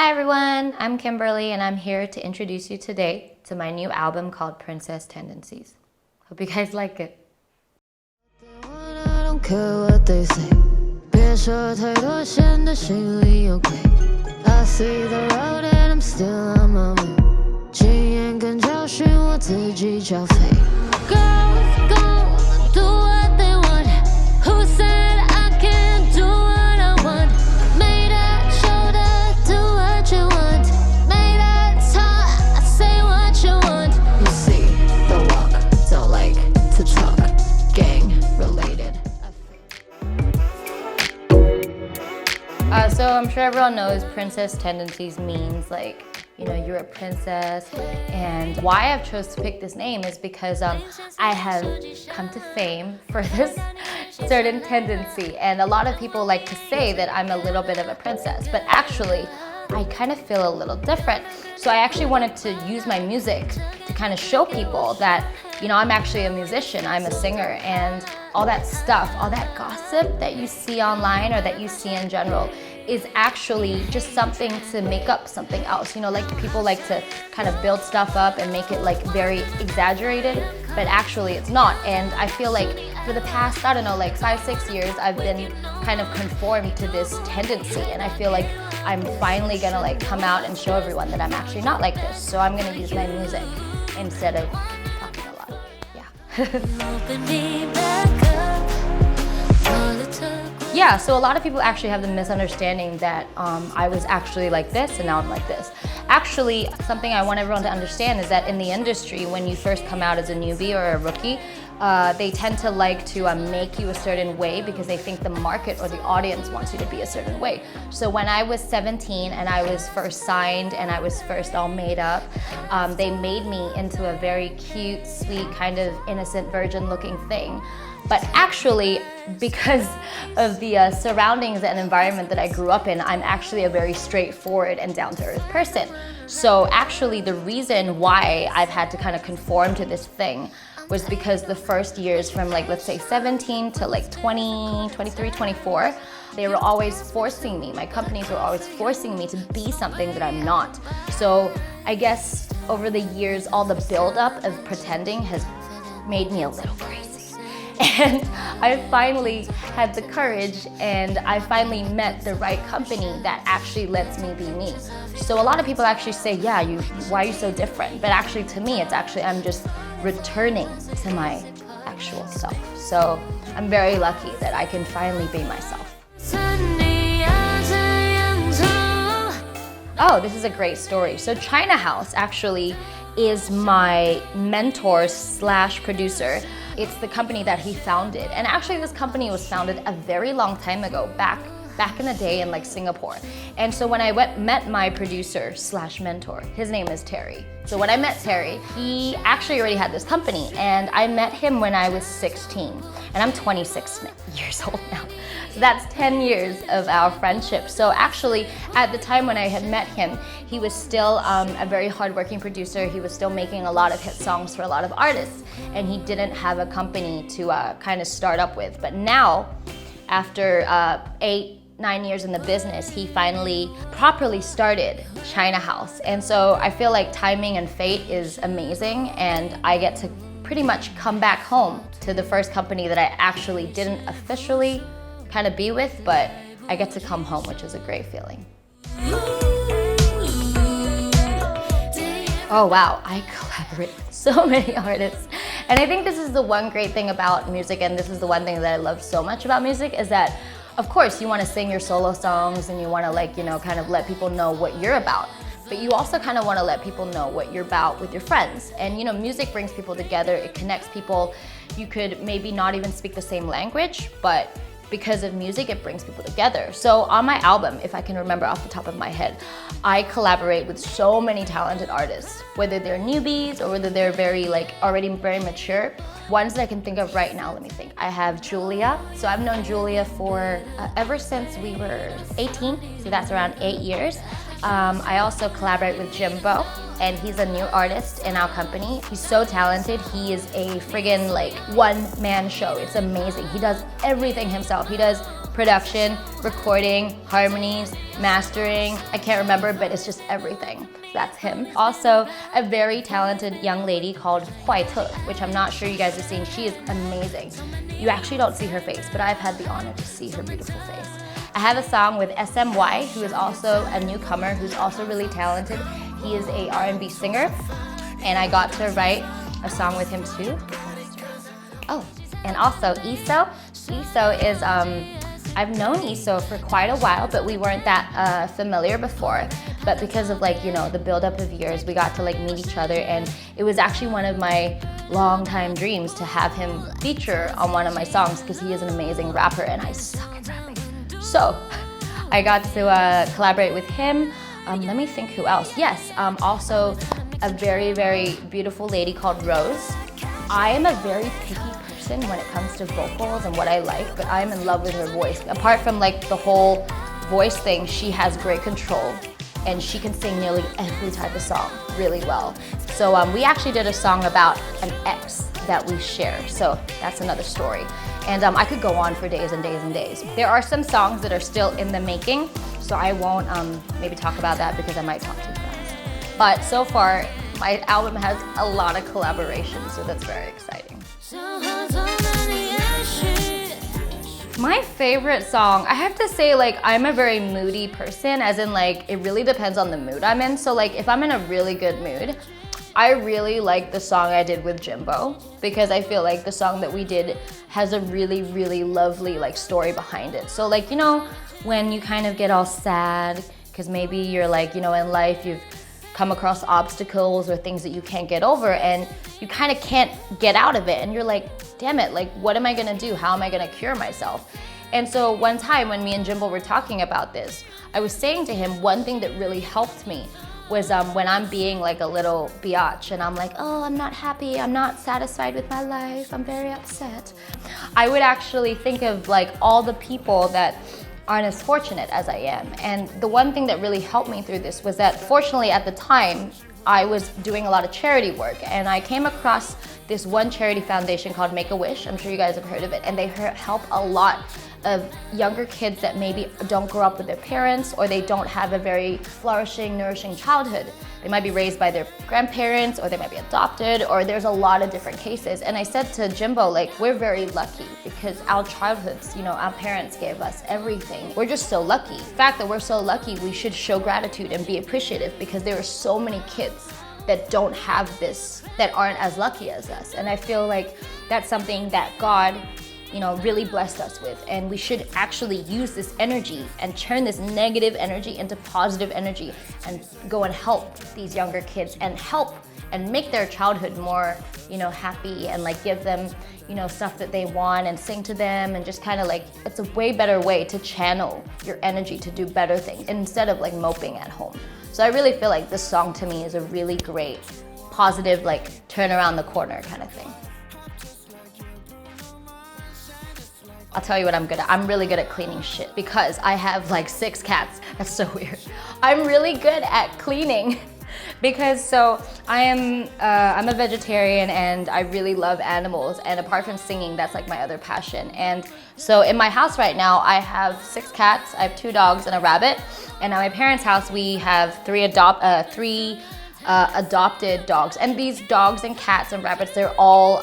Hi everyone, I'm Kimberly and I'm here to introduce you today to my new album called Princess Tendencies. Hope you guys like it. I don't care what they say. 别说太多，显得心里 OK. I see the road and I'm still on my way. 经验跟教训我自己缴费. Girls gon' do what they want. Who said I can't do what I want? Made that shoulder do what you want. Made that talk say what you want. You see the walk, don't like to talk. Gang related. So I'm sure everyone knows Princess Tendencies means like, you know, you're a princess. And why I've chose to pick this name is because I have come to fame for this certain tendency. And a lot of people like to say that I'm a little bit of a princess, but actually I kind of feel a little different. So I actually wanted to use my music to kind of show people that, you know, I'm actually a musician, I'm a singer, and all that stuff, all that gossip that you see online or that you see in general is actually just something to make up something else. You know, like people like to kind of build stuff up and make it like very exaggerated, but actually it's not. And I feel like for the past, I don't know, like 5-6 years, I've been kind of conformed to this tendency, and I feel like I'm finally gonna like come out and show everyone that I'm actually not like this. So I'm gonna use my music instead of talking a lot. Yeah, so a lot of people actually have the misunderstanding that I was actually like this and now I'm like this. Actually, something I want everyone to understand is that in the industry, when you first come out as a newbie or a rookie, they tend to like to make you a certain way because they think the market or the audience wants you to be a certain way. So when I was 17 and I was first signed and I was first all made up, they made me into a very cute, sweet, kind of innocent virgin looking thing. But actually, because of the surroundings and environment that I grew up in, I'm actually a very straightforward and down-to-earth person. So actually the reason why I've had to kind of conform to this thing was because the first years from like, let's say 17 to like 20, 23, 24, they were always forcing me, my companies were always forcing me to be something that I'm not. So I guess over the years, all the buildup of pretending has made me a little crazy. And I finally had the courage and I finally met the right company that actually lets me be me. So a lot of people actually say, yeah, why are you so different? But actually to me, it's actually, I'm just returning to my actual self. So I'm very lucky that I can finally be myself. Oh, this is a great story. So China House actually is my mentor / producer. It's the company that he founded. And actually this company was founded a very long time ago, back in the day in like Singapore. And so when I met my producer / mentor, his name is Terry. So when I met Terry, he actually already had this company and I met him when I was 16 and I'm 26 years old now. So that's 10 years of our friendship. So actually at the time when I had met him, he was still a very hardworking producer. He was still making a lot of hit songs for a lot of artists and he didn't have a company to kind of start up with. But now, after 8-9 years in the business, he finally properly started China House. And so I feel like timing and fate is amazing and I get to pretty much come back home to the first company that I actually didn't officially kind of be with, but I get to come home, which is a great feeling. Oh wow, I collaborate with so many artists. And I think this is the one great thing about music, and this is the one thing that I love so much about music, is that of course you want to sing your solo songs and you want to like, you know, kind of let people know what you're about. But you also kind of want to let people know what you're about with your friends. And you know, music brings people together, it connects people. You could maybe not even speak the same language, but because of music, it brings people together. So on my album, if I can remember off the top of my head, I collaborate with so many talented artists, whether they're newbies or whether they're already very mature. Ones that I can think of right now, let me think. I have Julia. So I've known Julia for ever since we were 18, so that's around 8 years. I also collaborate with Jimbo, and he's a new artist in our company. He's so talented. He is a friggin' like one-man show. It's amazing. He does everything himself. He does production, recording, harmonies, mastering. I can't remember, but it's just everything. That's him. Also, a very talented young lady called Huai Te, which I'm not sure you guys have seen. She is amazing. You actually don't see her face, but I've had the honor to see her beautiful face. I have a song with SMY, who is also a newcomer, who's also really talented. He is a R&B singer, and I got to write a song with him too. Oh, and also Iso. Iso is, I've known Iso for quite a while, but we weren't that familiar before. But because of like, you know, the buildup of years, we got to like meet each other, and it was actually one of my long-time dreams to have him feature on one of my songs because he is an amazing rapper and I suck at rapping. So I got to collaborate with him. Let me think who else. Yes, also a very, very beautiful lady called Rose. I am a very picky person when it comes to vocals and what I like, but I'm in love with her voice. Apart from like the whole voice thing, she has great control and she can sing nearly every type of song really well. So we actually did a song about an ex that we share, so that's another story. And I could go on for days and days and days. There are some songs that are still in the making, so I won't maybe talk about that because I might talk too fast. But so far, my album has a lot of collaborations, so that's very exciting. My favorite song, I have to say, like, I'm a very moody person, as in like, it really depends on the mood I'm in. So like, if I'm in a really good mood, I really like the song I did with Jimbo because I feel like the song that we did has a really, really lovely like story behind it. So like, you know, when you kind of get all sad because maybe you're like, you know, in life you've come across obstacles or things that you can't get over and you kind of can't get out of it and you're like, damn it, like what am I gonna do? How am I gonna cure myself? And so one time when me and Jimbo were talking about this, I was saying to him one thing that really helped me was when I'm being like a little biatch and I'm like, oh, I'm not happy, I'm not satisfied with my life, I'm very upset. I would actually think of like all the people that aren't as fortunate as I am. And the one thing that really helped me through this was that fortunately at the time, I was doing a lot of charity work and I came across this one charity foundation called Make-A-Wish. I'm sure you guys have heard of it, and they help a lot of younger kids that maybe don't grow up with their parents or they don't have a very flourishing, nourishing childhood. They might be raised by their grandparents or they might be adopted, or there's a lot of different cases. And I said to Jimbo, like, we're very lucky because our childhoods, you know, our parents gave us everything. We're just so lucky. The fact that we're so lucky, we should show gratitude and be appreciative because there are so many kids that don't have this, that aren't as lucky as us. And I feel like that's something that God, you know, really blessed us with, and we should actually use this energy and turn this negative energy into positive energy and go and help these younger kids and help and make their childhood more, you know, happy and like give them, you know, stuff that they want and sing to them and just kind of like, it's a way better way to channel your energy to do better things instead of like moping at home. So I really feel like this song to me is a really great, positive, like turn around the corner kind of thing. I'll tell you what I'm good at. I'm really good at cleaning shit because I have like 6 cats. That's so weird. I'm really good at cleaning because so I'm a vegetarian and I really love animals, and apart from singing, that's like my other passion. And so in my house right now, I have 6 cats, I have 2 dogs and a rabbit. And at my parents' house, we have 3 adopted dogs. And these dogs and cats and rabbits, they're all,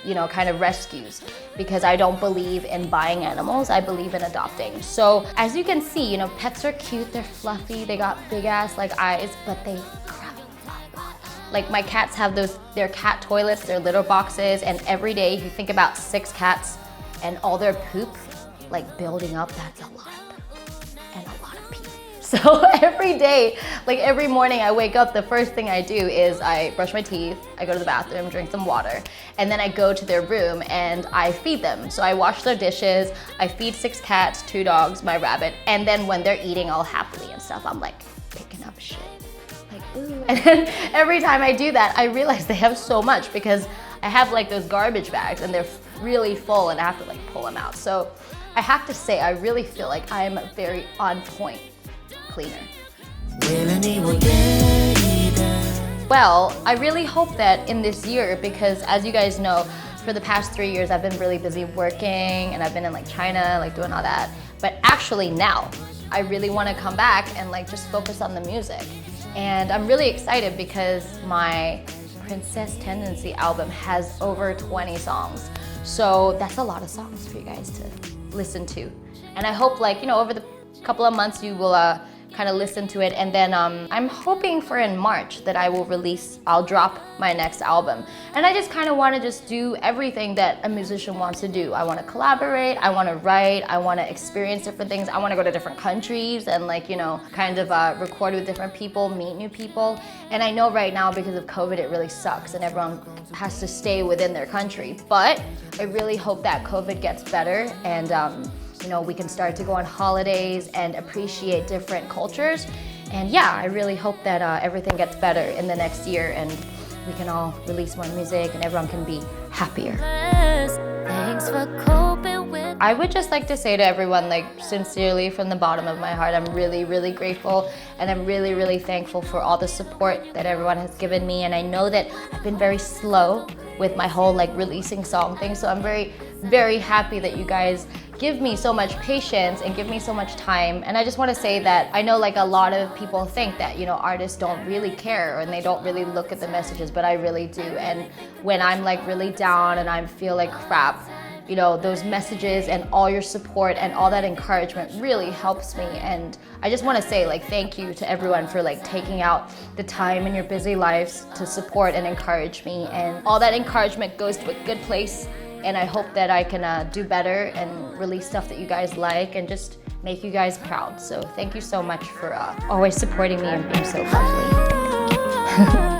you know, kind of rescues because I don't believe in buying animals, I believe in adopting. So as you can see, you know, pets are cute, they're fluffy, they got big ass like eyes, but they cry a lot. Like my cats have their cat toilets, their litter boxes, and every day if you think about 6 cats and all their poop like building up, that's a lot of poop and a lot of pee. So every day, like every morning I wake up, the first thing I do is I brush my teeth, I go to the bathroom, drink some water, and then I go to their room and I feed them. So I wash their dishes, I feed 6 cats, 2 dogs, my rabbit, and then when they're eating all happily and stuff, I'm like picking up shit. Like, ooh. And then every time I do that, I realize they have so much because I have like those garbage bags and they're really full and I have to like pull them out. So I have to say, I really feel like I'm a very on point cleaner. Well, I really hope that in this year, because as you guys know, for the past 3 years I've been really busy working and I've been in like China, like doing all that. But actually now, I really want to come back and like just focus on the music. And I'm really excited because my Princess Tendency album has over 20 songs. So that's a lot of songs for you guys to listen to. And I hope like, you know, over the couple of months you will kind of listen to it, and then I'm hoping for in March that I'll drop my next album. And I just kind of want to just do everything that a musician wants to do. I want to collaborate, I want to write, I want to experience different things, I want to go to different countries and like, you know, kind of record with different people, meet new people. And I know right now because of COVID it really sucks and everyone has to stay within their country. But I really hope that COVID gets better and you know, we can start to go on holidays and appreciate different cultures. And yeah, I really hope that everything gets better in the next year and we can all release more music and everyone can be happier. Thanks for coping with. I would just like to say to everyone, like sincerely from the bottom of my heart, I'm really, really grateful and I'm really, really thankful for all the support that everyone has given me. And I know that I've been very slow with my whole like releasing song thing. So I'm very, very happy that you guys give me so much patience and give me so much time. And I just want to say that I know like a lot of people think that, you know, artists don't really care and they don't really look at the messages, but I really do. And when I'm like really down and I feel like crap, you know, those messages and all your support and all that encouragement really helps me. And I just want to say like thank you to everyone for like taking out the time in your busy lives to support and encourage me. And all that encouragement goes to a good place. And I hope that I can do better and release stuff that you guys like and just make you guys proud. So thank you so much for always supporting me and being so lovely.